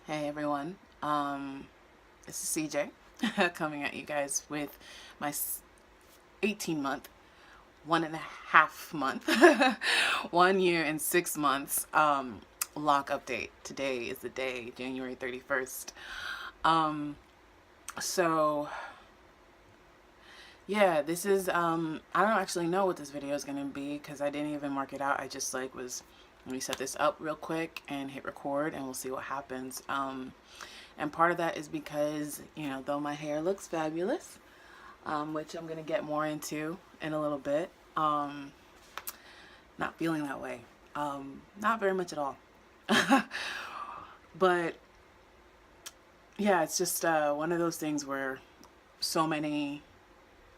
Hey everyone, this is CJ coming at you guys with my 18-month, 1.5 month, 1 year and 6 months lock update. Today is the day, January 31st. Um, so yeah, this is I don't actually know what this video is gonna be because I didn't even mark it out. I just let me set this up real quick and hit record and we'll see what happens. And part of that is because, though my hair looks fabulous, which I'm going to get more into in a little bit, not feeling that way. Not very much at all. But yeah, it's just one of those things where so many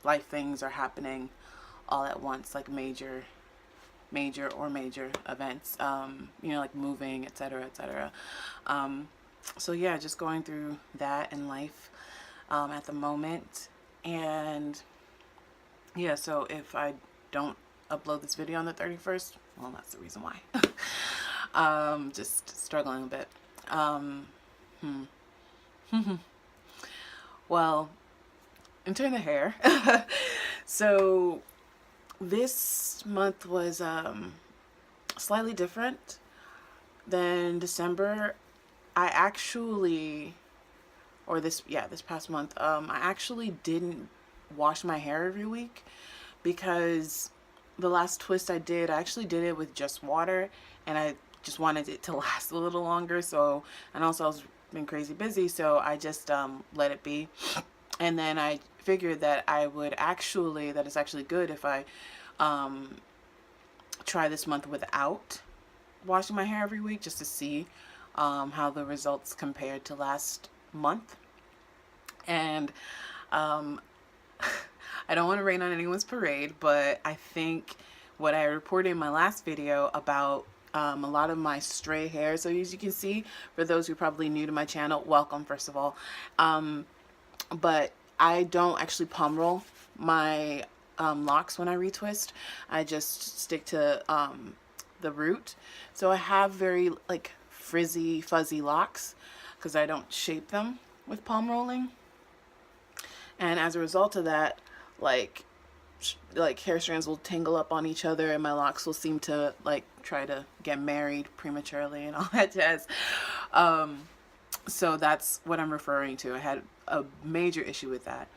life things are happening all at once, like major events, like moving, etc., etc. So yeah, just going through that in life at the moment. And yeah, so if I don't upload this video on the 31st, well, that's the reason why. Just struggling a bit. Well, in terms of hair, so this month was slightly different than December. I actually, this past month, I actually didn't wash my hair every week because the last twist I actually did it with just water, and I just wanted it to last a little longer. So, and also I was been crazy busy, so I just let it be. And then I figured that it's actually good if I try this month without washing my hair every week, just to see how the results compared to last month. And I don't want to rain on anyone's parade, but I think what I reported in my last video about a lot of my stray hair. So as you can see, for those who are probably new to my channel, welcome first of all. But I don't actually palm roll my locks when I retwist. I just stick to the root. So I have very like frizzy, fuzzy locks because I don't shape them with palm rolling. And as a result of that, like hair strands will tangle up on each other and my locks will seem to like try to get married prematurely and all that jazz. So that's what I'm referring to. I had a major issue with that.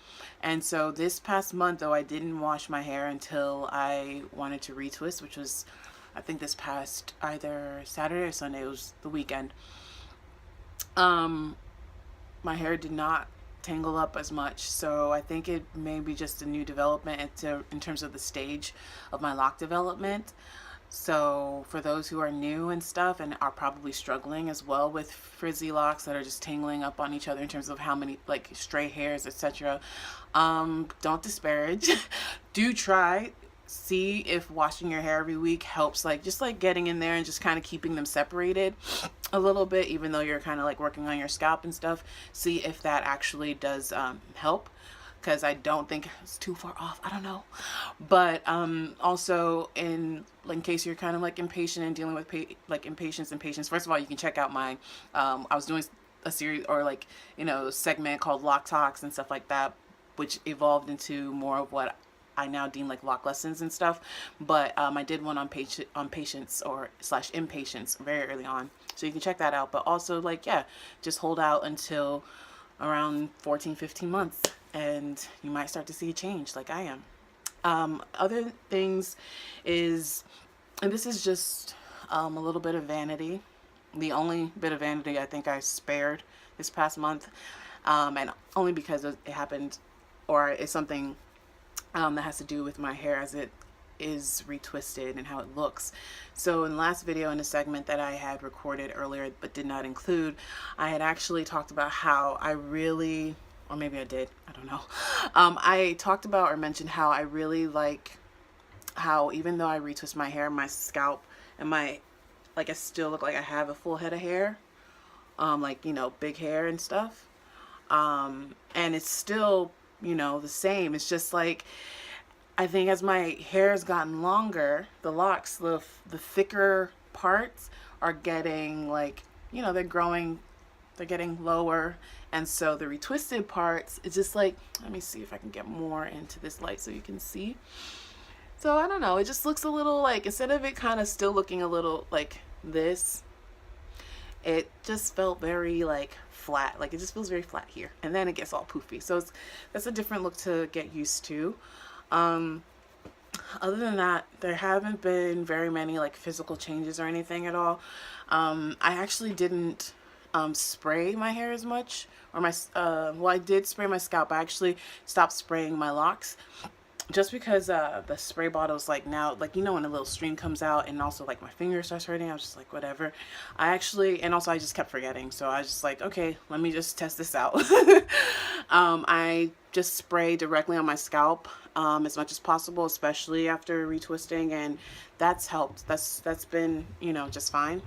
And so this past month, though, I didn't wash my hair until I wanted to retwist, which was, I think, this past either Saturday or Sunday. It was the weekend. My hair did not tangle up as much, so I think it may be just a new development in terms of the stage of my lock development. So for those who are new and stuff and are probably struggling as well with frizzy locks that are just tangling up on each other in terms of how many like stray hairs, etc., don't disparage. Do try. See if washing your hair every week helps, like just like getting in there and just kind of keeping them separated a little bit, even though you're kind of like working on your scalp and stuff. See if that actually does help, because I don't think it's too far off. I don't know. But also in case you're kind of like impatient and dealing with impatience and patience, first of all, you can check out my I was doing a series or segment called Lock Talks and stuff like that, which evolved into more of what I now deem like lock lessons and stuff. But I did one on patience or / impatience very early on, so you can check that out. But also just hold out until around 14-15 months and you might start to see a change like I am. Other things is, and this is just a little bit of vanity, the only bit of vanity I think I spared this past month, and only because it happened, or it's something that has to do with my hair as it is retwisted and how it looks. So in the last video, in a segment that I had recorded earlier but did not include, I had actually talked about how I really, or maybe I did, I don't know. I talked about or mentioned how I really like how even though I retwist my hair, my scalp and I still look like I have a full head of hair, big hair and stuff. And it's still, the same. It's just like, I think as my hair has gotten longer, the locks, the thicker parts are getting they're growing they're getting lower. And so the retwisted parts, it's just like, let me see if I can get more into this light so you can see. So I don't know, it just looks a little like, instead of it kind of still looking a little like this, it just felt very like flat. Like it just feels very flat here, and then it gets all poofy. So that's a different look to get used to. Other than that, there haven't been very many like physical changes or anything at all. I actually didn't spray my hair as much, or my well, I did spray my scalp. I actually stopped spraying my locks just because the spray bottle's like now, like, you know, when a little stream comes out, and also like my finger starts hurting, I was just like, whatever. I actually, and also I just kept forgetting, so I was just like, okay, let me just test this out. I just spray directly on my scalp as much as possible, especially after retwisting, and that's helped. That's been, you know, just fine.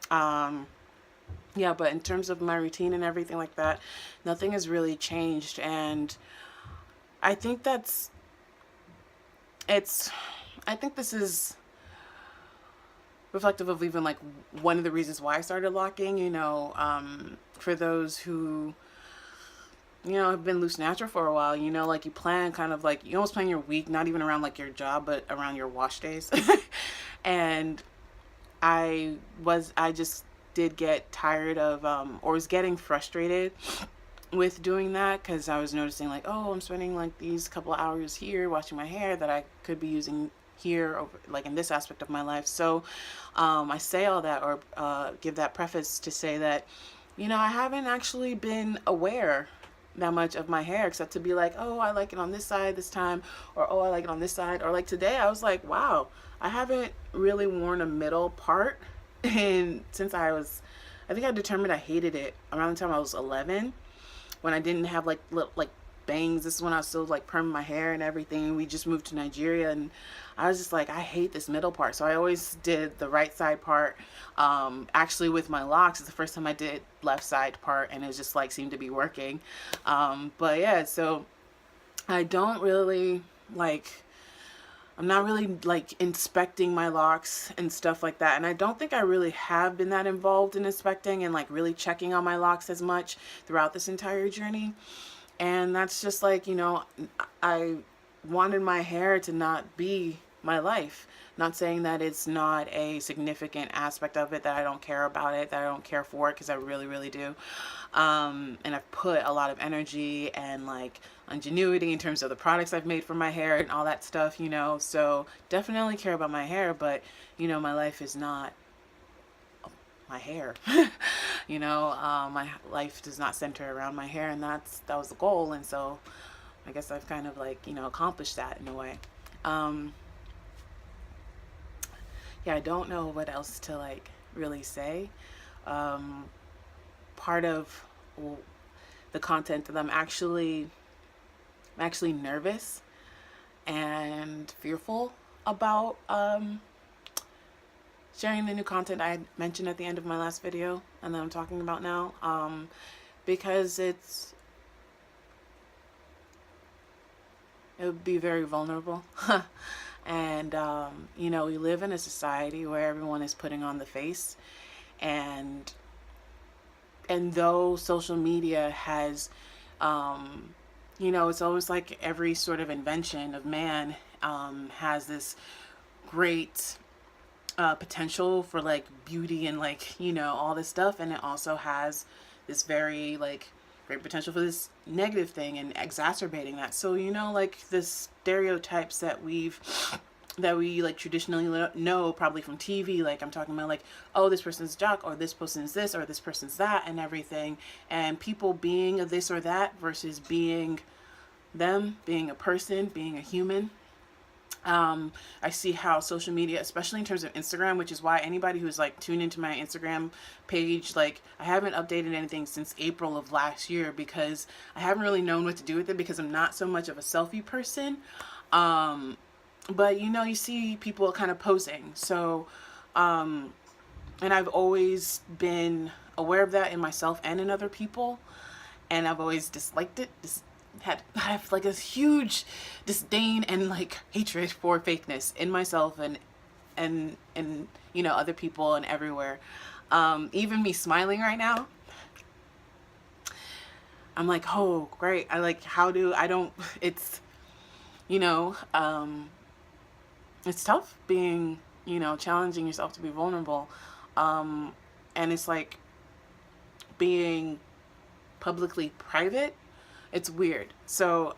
Yeah, but in terms of my routine and everything like that, nothing has really changed, and I think I think this is reflective of even like one of the reasons why I started locking, you know, for those who, you know, have been loose natural for a while, you know, like you plan kind of like, you almost plan your week, not even around like your job, but around your wash days. And I just did get tired of, or was getting frustrated with doing that, because I was noticing like, oh, I'm spending like these couple of hours here washing my hair that I could be using here over like in this aspect of my life. So I say all that, or give that preface to say that, you know, I haven't actually been aware that much of my hair, except to be like, oh, I like it on this side this time, or oh, I like it on this side. Or like today I was like, wow, I haven't really worn a middle part and since I think I determined I hated it around the time I was 11, when I didn't have like bangs. This is when I was still like perming my hair and everything. We just moved to Nigeria, and I was just like, I hate this middle part. So I always did the right side part. Actually with my locks, it's the first time I did left side part, and it was just like seemed to be working. But yeah, so I don't really like, I'm not really like inspecting my locks and stuff like that. And I don't think I really have been that involved in inspecting and like really checking on my locks as much throughout this entire journey. And that's just like, you know, I wanted my hair to not be my life. Not saying that it's not a significant aspect of it, that I don't care about it, that I don't care for it, because I really, really do. And I've put a lot of energy and like ingenuity in terms of the products I've made for my hair and all that stuff, you know. So definitely care about my hair, but you know, my life is not my hair. You know, my life does not center around my hair, and that was the goal. And so I guess I've kind of like, you know, accomplished that in a way. Yeah, I don't know what else to like really say. Part of the content that I'm actually nervous and fearful about sharing the new content I mentioned at the end of my last video and that I'm talking about now, because it would be very vulnerable. And you know, we live in a society where everyone is putting on the face, and though social media has, you know, it's almost like every sort of invention of man has this great potential for like beauty and like, you know, all this stuff, and it also has this very like great potential for this negative thing and exacerbating that. So, you know, like the stereotypes that we like traditionally know probably from TV, like I'm talking about like, oh, this person's jock, or this person's this, or this person's that, and everything, and people being a this or that versus being them, being a person, being a human. I see how social media, especially in terms of Instagram, which is why anybody who's like tuned into my Instagram page, like I haven't updated anything since April of last year, because I haven't really known what to do with it, because I'm not so much of a selfie person. But you know, you see people kind of posing. So, and I've always been aware of that in myself and in other people. And I've always disliked it. I have like a huge disdain and like hatred for fakeness in myself and you know, other people and everywhere. Even me smiling right now, I'm like, oh, great. I like, how do I don't, it's, you know, it's tough being, you know, challenging yourself to be vulnerable. Um, and it's like being publicly private. It's weird. So,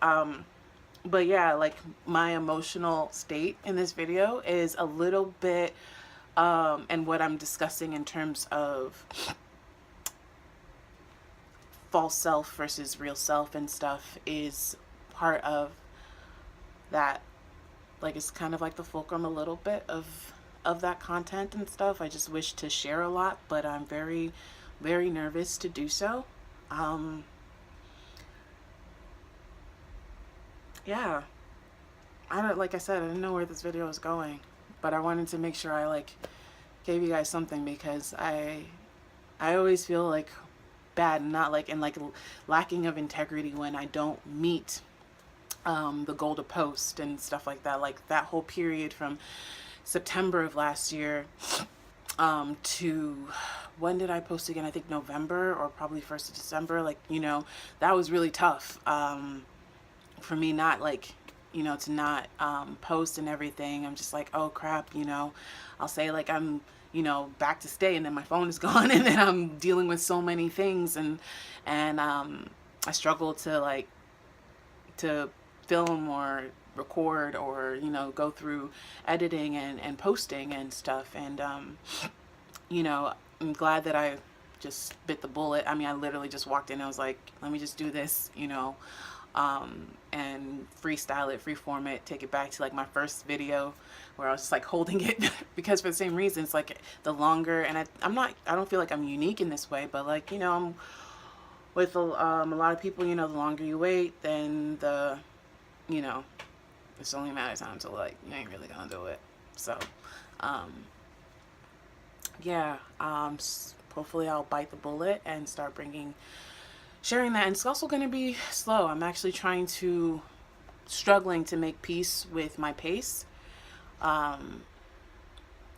but yeah, like my emotional state in this video is a little bit, and what I'm discussing in terms of false self versus real self and stuff is part of that. Like, it's kind of like the fulcrum a little bit of that content and stuff. I just wish to share a lot, but I'm very, very nervous to do so. Yeah, I don't, like I said, I didn't know where this video was going, but I wanted to make sure I like gave you guys something, because I always feel like bad, not like, and like lacking of integrity when I don't meet the goal to post and stuff like that. Like that whole period from September of last year to when did I post again? I think November or probably 1st of December. Like, you know, that was really tough for me, not like, you know, to not post and everything. I'm just like, oh crap, you know, I'll say like I'm, you know, back to stay, and then my phone is gone, and then I'm dealing with so many things, and I struggle to like to film or record or, you know, go through editing and posting and stuff. And you know, I'm glad that I just bit the bullet. I mean, I literally just walked in and I was like, let me just do this, you know, and freestyle it, freeform it, take it back to like my first video where I was just like holding it because for the same reason, it's like the longer, and I don't feel like I'm unique in this way, but like, you know, I'm with a lot of people, you know, the longer you wait, then the, you know, it's only a matter of time until like you ain't really gonna do it. So yeah, hopefully I'll bite the bullet and start sharing that. And it's also going to be slow. I'm actually struggling to make peace with my pace. I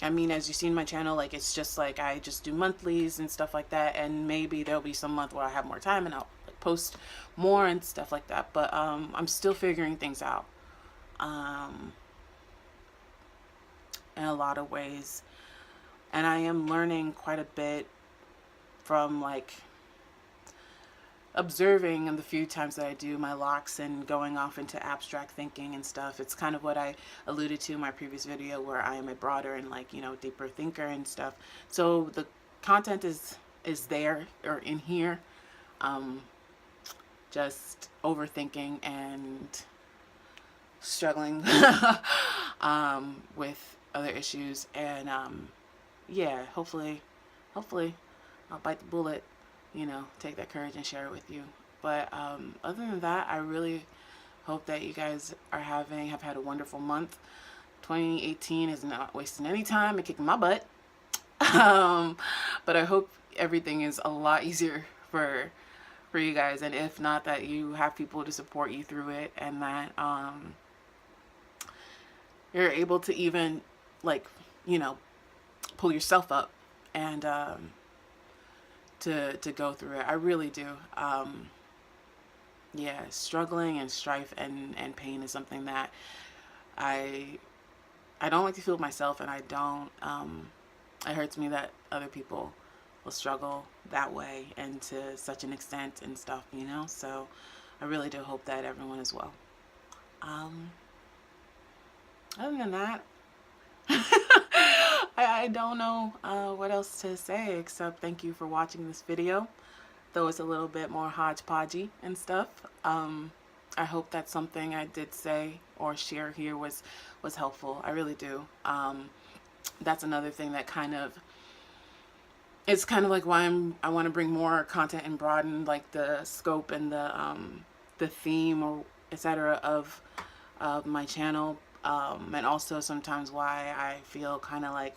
mean, as you see in my channel, like it's just like I just do monthlies and stuff like that, and maybe there'll be some month where I have more time and I'll like post more and stuff like that. But I'm still figuring things out in a lot of ways, and I am learning quite a bit from like observing in the few times that I do my locks and going off into abstract thinking and stuff. It's kind of what I alluded to in my previous video, where I am a broader and like, you know, deeper thinker and stuff. So the content is there or in here, just overthinking and struggling with other issues. And yeah, hopefully I'll bite the bullet, you know, take that courage and share it with you. But other than that, I really hope that you guys have had a wonderful month. 2018 is not wasting any time and kicking my butt. But I hope everything is a lot easier for you guys, and if not, that you have people to support you through it, and that you're able to even like, you know, pull yourself up and to go through it. I really do. Yeah, struggling and strife and pain is something that I don't like to feel myself, and I don't, it hurts me that other people will struggle that way and to such an extent and stuff, you know. So I really do hope that everyone is well. Other than that, I don't know what else to say except thank you for watching this video, though it's a little bit more hodgepodgey and stuff. I hope that something I did say or share here was helpful. I really do. That's another thing that kind of, it's kind of like why I want to bring more content and broaden like the scope and the theme or etc. of my channel. And also sometimes why I feel kind of like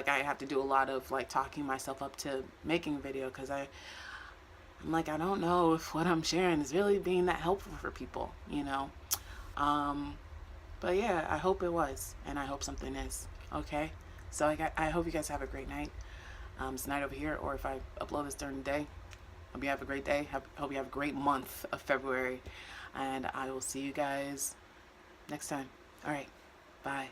I have to do a lot of like talking myself up to making a video, because I'm like, I don't know if what I'm sharing is really being that helpful for people, you know. But yeah, I hope it was, and I hope something is. Okay, so I hope you guys have a great night. It's night over here, or if I upload this during the day, Hope you have a great day. Hope you have a great month of February. And I will see you guys next time. All right. Bye.